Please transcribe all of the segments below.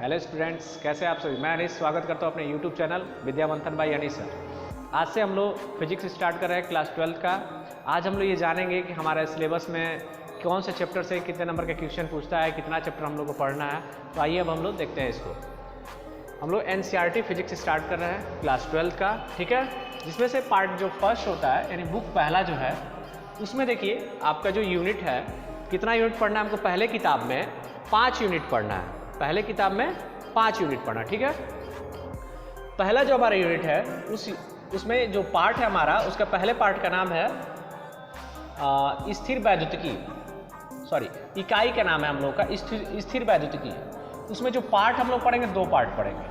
Hello students, कैसे आप सभी। मैं अनिश स्वागत करता हूँ अपने यूट्यूब चैनल विद्या मंथन बाय अनिश सर। आज से हम लोग फिजिक्स स्टार्ट कर रहे हैं क्लास 12 का। आज हम लोग ये जानेंगे कि हमारे सिलेबस में कौन से चैप्टर से कितने नंबर का क्वेश्चन पूछता है, कितना चैप्टर हम लोग को पढ़ना है। तो आइए अब हम लोग देखते हैं इसको। हम लोग NCERT फिजिक्स स्टार्ट कर रहे हैं क्लास 12 का, ठीक है। जिसमें से पार्ट जो फर्स्ट होता है यानी बुक पहला जो है, उसमें देखिए आपका जो यूनिट है, कितना यूनिट पढ़ना है हमको। पहले किताब में 5 यूनिट पढ़ना है, पहले किताब में 5 यूनिट पढ़ना, ठीक है। पहला जो हमारा यूनिट है उसमें जो पार्ट है हमारा, उसका पहले पार्ट का नाम है स्थिर वैद्युतिकी, सॉरी इकाई का नाम है हम लोग का स्थिर वैद्युतिकी। उसमें जो पार्ट हम लोग पढ़ेंगे, 2 पार्ट पढ़ेंगे।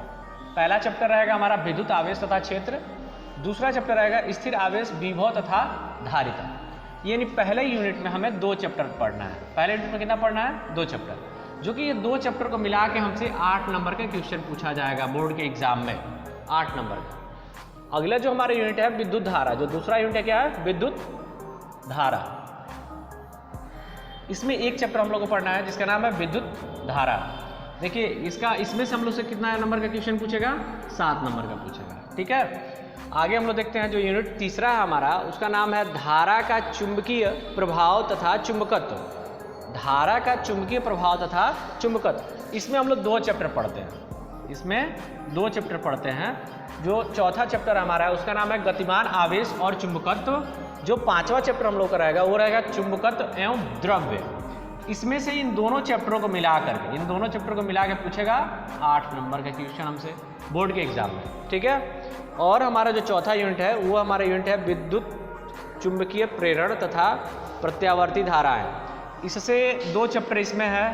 पहला चैप्टर रहेगा हमारा विद्युत आवेश तथा क्षेत्र, दूसरा चैप्टर रहेगा स्थिर आवेश विभव तथा धारिता। यानी पहले यूनिट में हमें 2 चैप्टर पढ़ना है। पहले यूनिट में कितना पढ़ना है? 2 चैप्टर, जो कि ये 2 चैप्टर को मिला के हमसे 8 नंबर का क्वेश्चन पूछा जाएगा बोर्ड के एग्जाम में, 8 नंबर का। अगला जो हमारा यूनिट है विद्युत धारा, जो दूसरा यूनिट है क्या है? विद्युत धारा। इसमें एक चैप्टर हम लोग को पढ़ना है जिसका नाम है विद्युत धारा। देखिए इसमें से हम लोग से कितना नंबर का क्वेश्चन पूछेगा? 7 नंबर का पूछेगा, ठीक है। आगे हम लोग देखते हैं जो यूनिट तीसरा है हमारा, उसका नाम है धारा का चुंबकीय प्रभाव तथा चुंबकत्व। धारा का चुंबकीय प्रभाव तथा चुंबकत्व। इसमें हम लोग 2 चैप्टर पढ़ते हैं। इसमें 2 चैप्टर पढ़ते हैं। जो चौथा चैप्टर हमारा है उसका नाम है गतिमान आवेश और चुंबकत्व। जो 5वां चैप्टर हम लोग का रहेगा वो रहेगा चुंबकत्व एवं द्रव्य। इसमें से इन दोनों चैप्टरों को मिला के पूछेगा 8 नंबर का क्वेश्चन हमसे बोर्ड के एग्जाम में, ठीक है। और हमारा जो चौथा यूनिट है वो हमारा यूनिट है विद्युत चुंबकीय प्रेरण तथा प्रत्यावर्ती धाराएं। इससे 2 चैप्टर इसमें है,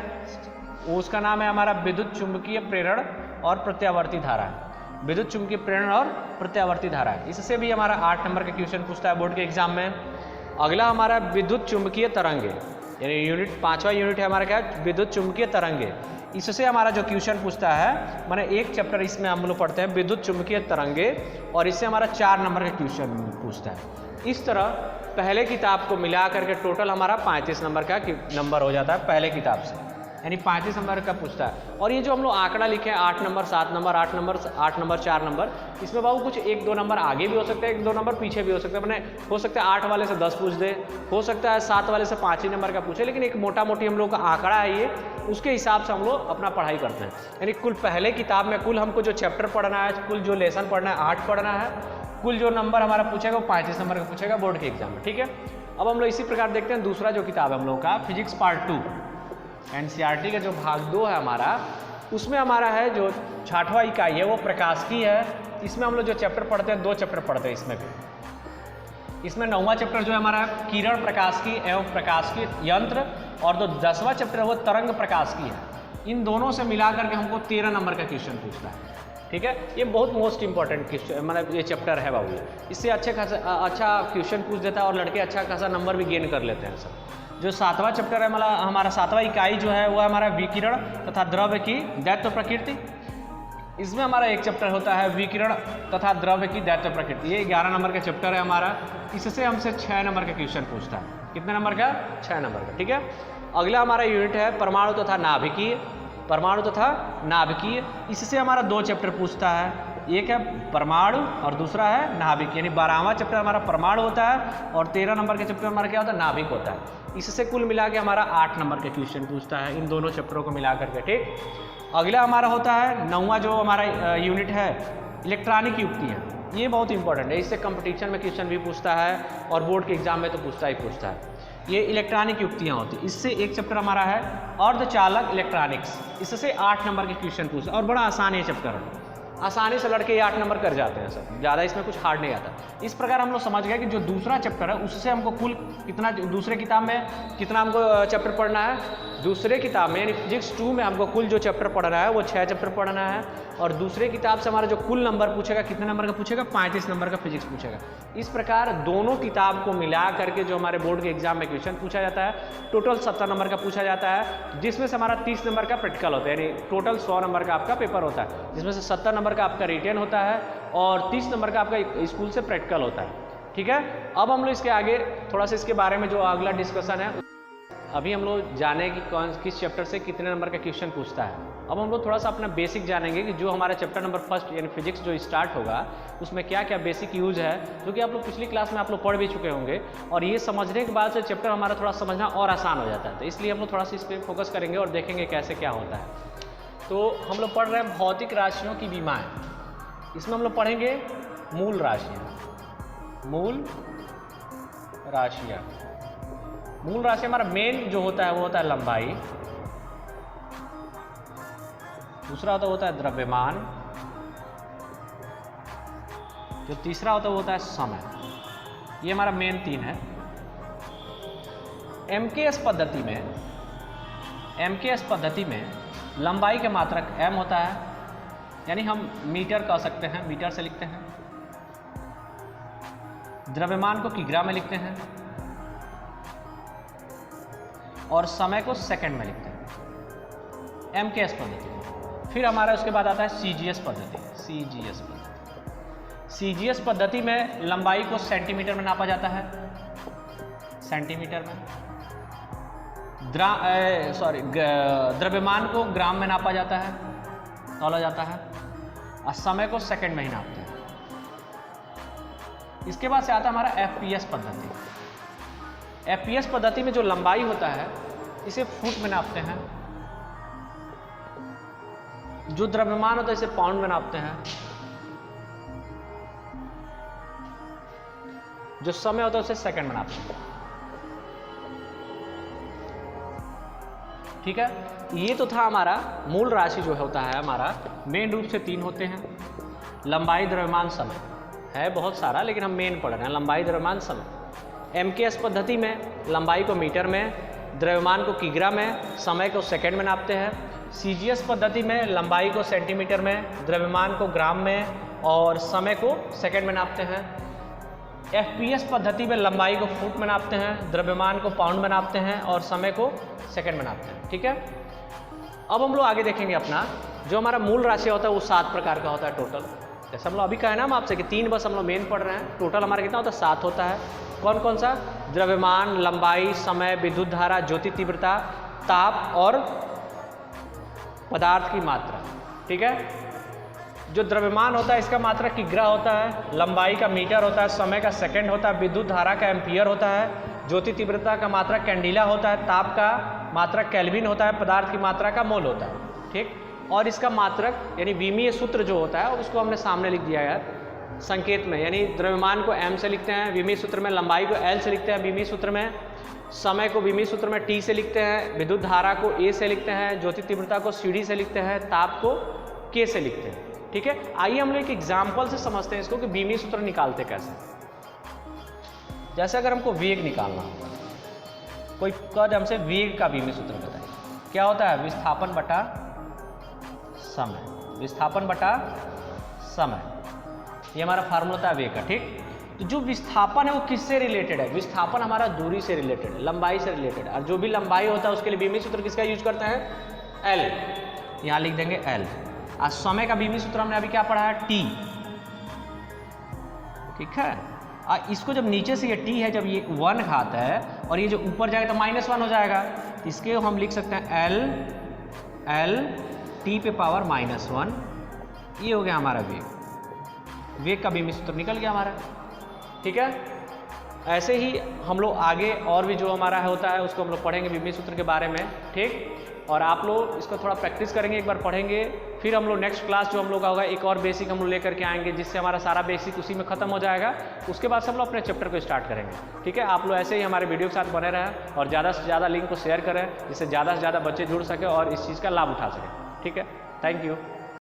उसका नाम है हमारा विद्युत चुंबकीय प्रेरण और प्रत्यावर्ती धाराएं। विद्युत चुंबकीय प्रेरण और प्रत्यावर्ती धाराएं, इससे भी हमारा 8 नंबर का क्वेश्चन पूछता है बोर्ड के एग्जाम में। अगला हमारा विद्युत चुंबकीय तरंगे, यानी यूनिट 5वां यूनिट है हमारा क्या? विद्युत चुंबकीय तरंगे। इससे हमारा जो क्वेश्चन पूछता है, माने एक चैप्टर इसमें हम लोग पढ़ते हैं विद्युत चुंबकीय तरंगे, और इससे हमारा 4 नंबर का क्वेश्चन पूछता है। इस तरह पहले किताब को मिला करके टोटल हमारा 35 नंबर का नंबर हो जाता है पहले किताब से, यानी 35 नंबर का पूछता है। और ये जो हम लोग आंकड़ा लिखे हैं 8 number 7 number 8 number 8 number 4 number, इसमें बाबू कुछ 1-2 नंबर आगे भी हो सकते हैं, 1-2 नंबर पीछे भी हो सकते हैं। मैंने हो सकता है 8 वाले से 10 पूछ दे, हो सकता है 7 वाले से 5 ही नंबर का पूछे, लेकिन एक मोटा मोटी हम लोग का आंकड़ा है ये, उसके हिसाब से हम लोग अपना पढ़ाई करते हैं। यानी कुल पहले किताब में कुल हमको जो चैप्टर पढ़ना है, कुल जो लेसन पढ़ना है 8 पढ़ना है। कुल जो नंबर हमारा पूछेगा वो 35 नंबर का पूछेगा बोर्ड के एग्जाम में, ठीक है। अब हम लोग इसी प्रकार देखते हैं दूसरा जो किताब है हम लोग का फिजिक्स पार्ट 2 NCERT का जो भाग 2 है हमारा, उसमें हमारा है जो 6वां इकाई है वो प्रकाशिकी है। इसमें हम लोग जो चैप्टर पढ़ते हैं 2 चैप्टर पढ़ते हैं इसमें भी। इसमें 9वां चैप्टर जो है हमारा किरण प्रकाशिकी एवं प्रकाशिकी यंत्र, और जो 10वां चैप्टर है वो तरंग प्रकाशिकी है। इन दोनों से मिला करके हमको 13 नंबर का क्वेश्चन पूछता है, ठीक है। ये बहुत मोस्ट इंपॉर्टेंट क्वेश्चन, मतलब ये चैप्टर है बाबू। इससे अच्छा क्वेश्चन पूछ देता है और लड़के अच्छा खासा नंबर भी गेन कर लेते हैं सब। जो 7वां चैप्टर है हमारा 7वां इकाई जो है वो है हमारा विकिरण तथा द्रव्य की दैत्य प्रकृति। इसमें हमारा एक चैप्टर होता है विकिरण तथा द्रव्य की दैत्य प्रकृति। ये 11 नंबर का चैप्टर है हमारा। इससे हमसे 6 नंबर का क्वेश्चन पूछता है। कितने नंबर का? 6 नंबर का, ठीक है। अगला हमारा यूनिट है परमाणु तथा नाभिकीय। परमाणु तथा नाभिकीय, इससे हमारा 2 चैप्टर पूछता है। एक है परमाणु और दूसरा है नाभिक। यानी 12वां चैप्टर हमारा परमाणु होता है और 13 नंबर का चैप्टर हमारा क्या होता है? नाभिक होता है। इससे कुल मिला के हमारा 8 नंबर का क्वेश्चन पूछता है इन दोनों चैप्टरों को मिला करके, ठीक। अगला हमारा होता है 9वां जो हमारा यूनिट है इलेक्ट्रॉनिक युक्तियाँ। ये बहुत इंपॉर्टेंट है, इससे कंपटीशन में क्वेश्चन भी पूछता है और बोर्ड के एग्जाम में तो पूछता है। ये इलेक्ट्रॉनिक युक्तियाँ होती है। इससे एक चैप्टर हमारा है अर्धचालक इलेक्ट्रॉनिक्स। इससे 8 नंबर के क्वेश्चन पूछता है और बड़ा आसान ये चैप्टर है, आसानी से लड़के 8 नंबर कर जाते हैं सर, ज़्यादा इसमें कुछ हार्ड नहीं आता। इस प्रकार हम लोग समझ गए कि जो दूसरा चैप्टर है उससे हमको कुल कितना, दूसरे किताब में कितना हमको चैप्टर पढ़ना है। दूसरे किताब में यानी फिजिक्स 2 में हमको कुल जो चैप्टर पढ़ना है वो 6 चैप्टर पढ़ना है। और दूसरे किताब से हमारा जो कुल नंबर पूछेगा, कितने नंबर का पूछेगा? 35 नंबर का फिजिक्स पूछेगा। इस प्रकार दोनों किताब को मिला करके जो हमारे बोर्ड के एग्जाम में क्वेश्चन पूछा जाता है, टोटल 70 नंबर का पूछा जाता है, जिसमें से हमारा 30 नंबर का प्रैक्टिकल होता है। यानी टोटल 100 नंबर का आपका पेपर होता है, जिसमें से 70 नंबर का आपका रिटेन होता है और 30 नंबर का आपका स्कूल से प्रैक्टिकल होता है, ठीक है। अब हम लोग इसके आगे थोड़ा सा इसके बारे में जो अगला डिस्कशन है अभी हम लोग जाने कि किस चैप्टर से कितने नंबर का क्वेश्चन पूछता है। अब हम लोग थोड़ा सा अपना बेसिक जानेंगे कि जो हमारा चैप्टर नंबर फर्स्ट यानी फिजिक्स जो स्टार्ट होगा उसमें क्या क्या बेसिक यूज है, जो कि आप लोग पिछली क्लास में आप लोग पढ़ भी चुके होंगे। और ये समझने के बाद से चैप्टर हमारा थोड़ा समझना और आसान हो जाता है, तो इसलिए हम लोग थोड़ा सा इस पर फोकस करेंगे और देखेंगे कैसे क्या होता है। तो हम लोग पढ़ रहे हैं भौतिक राशियों की विमाएँ। इसमें हम लोग पढ़ेंगे मूल राशियाँ। मूल राशियाँ हमारा मेन जो होता है वो होता है लंबाई, दूसरा होता है द्रव्यमान, जो तीसरा होता है वो होता है समय। ये हमारा मेन 3 है। एमकेएस पद्धति में लंबाई के मात्रक m होता है, यानी हम मीटर कह सकते हैं, मीटर से लिखते हैं। द्रव्यमान को किग्रा में लिखते हैं और समय को सेकंड में लिखते हैं, एमकेएस पद्धति। फिर हमारा उसके बाद आता है सीजीएस पद्धति। सीजीएस पद्धति में लंबाई को सेंटीमीटर में नापा जाता है, सेंटीमीटर में। द्रव्यमान को ग्राम में नापा जाता है, तौला जाता है, और समय को सेकंड में ही नापते हैं। इसके बाद से आता है हमारा एफपीएस पद्धति। एफपीएस पद्धति में जो लंबाई होता है इसे फुट में नापते हैं, जो द्रव्यमान होता है इसे पाउंड में नापते हैं, जो समय होता है उसे सेकंड में नापते हैं। ठीक है, ये तो था हमारा मूल राशि जो होता है हमारा। मेन रूप से 3 होते हैं, लंबाई, द्रव्यमान, समय। है बहुत सारा, लेकिन हम मेन पढ़ रहे हैं लंबाई, द्रव्यमान, समय। एमकेएस पद्धति में लंबाई को मीटर में, द्रव्यमान को किग्रा में, समय को सेकंड में नापते हैं। सीजीएस पद्धति में लंबाई को सेंटीमीटर में, द्रव्यमान को ग्राम में और समय को सेकंड में नापते हैं। एफपीएस पद्धति में लंबाई को फुट में नापते हैं, द्रव्यमान को पाउंड में नापते हैं और समय को सेकंड में नापते हैं। ठीक है, अब हम लोग आगे देखेंगे अपना जो हमारा मूल राशि होता है वो 7 प्रकार का होता है टोटल। जैसे हम लोग अभी कहा ना हम आपसे कि 3 बस हम लोग मेन पढ़ रहे हैं, टोटल हमारा कितना होता है 7 होता है। कौन कौन सा? द्रव्यमान, लंबाई, समय, विद्युत धारा, ज्योति तीव्रता, ताप और पदार्थ की मात्रा। ठीक है, जो द्रव्यमान होता है इसका मात्रक किग्रा होता है, लंबाई का मीटर होता है, समय का सेकंड होता है, विद्युत धारा का एम्पियर होता है, ज्योति तीव्रता का मात्रक कैंडिला होता है, ताप का मात्रक केल्विन होता है, पदार्थ की मात्रा का मोल होता है। ठीक, और इसका मात्रक यानी विमीय सूत्र जो होता है उसको हमने सामने लिख दिया है संकेत में, यानी द्रव्यमान को m से लिखते हैं विमीय सूत्र में, लंबाई को l से लिखते हैं विमीय सूत्र में, समय को विमीय सूत्र में t से लिखते हैं, विद्युत धारा को a से लिखते हैं, ज्योति तीव्रता को cd से लिखते हैं, ताप को k से लिखते हैं। ठीक है, आइए हम लोग एक एग्जाम्पल से समझते हैं इसको कि विमीय सूत्र निकालते कैसे। जैसे अगर हमको वेग निकालना होगा, कोई कद हमसे वेग का विमीय सूत्र बताए, क्या होता है? विस्थापन बटा समय, विस्थापन बटा समय, ये हमारा फार्मूला होता है वेग का। ठीक, तो जो विस्थापन है वो किससे रिलेटेड है? विस्थापन हमारा दूरी से रिलेटेड है, लंबाई से रिलेटेड है, और जो भी लंबाई होता है उसके लिए विमीय सूत्र किसका यूज करते हैं? L, यहाँ लिख देंगे L। आज समय का विमीय सूत्र हमने अभी क्या पढ़ा है? T। ठीक है, इसको जब नीचे से ये T है, जब ये 1 खाता है और ये जो ऊपर जाएगा तो -1 हो जाएगा, तो इसके हम लिख सकते हैं L T पे पावर -1। ये हो गया हमारा वेग, वेग का विमीय सूत्र निकल गया हमारा। ठीक है, ऐसे ही हम लोग आगे और भी जो हमारा होता है उसको हम लोग पढ़ेंगे विमीय सूत्र के बारे में। ठीक, और आप लोग इसको थोड़ा प्रैक्टिस करेंगे, एक बार पढ़ेंगे, फिर हम लोग नेक्स्ट क्लास जो हम लोग का होगा एक और बेसिक हम लोग लेकर के आएंगे, जिससे हमारा सारा बेसिक उसी में खत्म हो जाएगा। उसके बाद से हम लोग अपने चैप्टर को स्टार्ट करेंगे। ठीक है, आप लोग ऐसे ही हमारे वीडियो के साथ बने रहें और ज़्यादा से ज़्यादा लिंक को शेयर करें, जिससे ज़्यादा से ज़्यादा बच्चे जुड़ सके और इस चीज़ का लाभ उठा सकें। ठीक है, थैंक यू।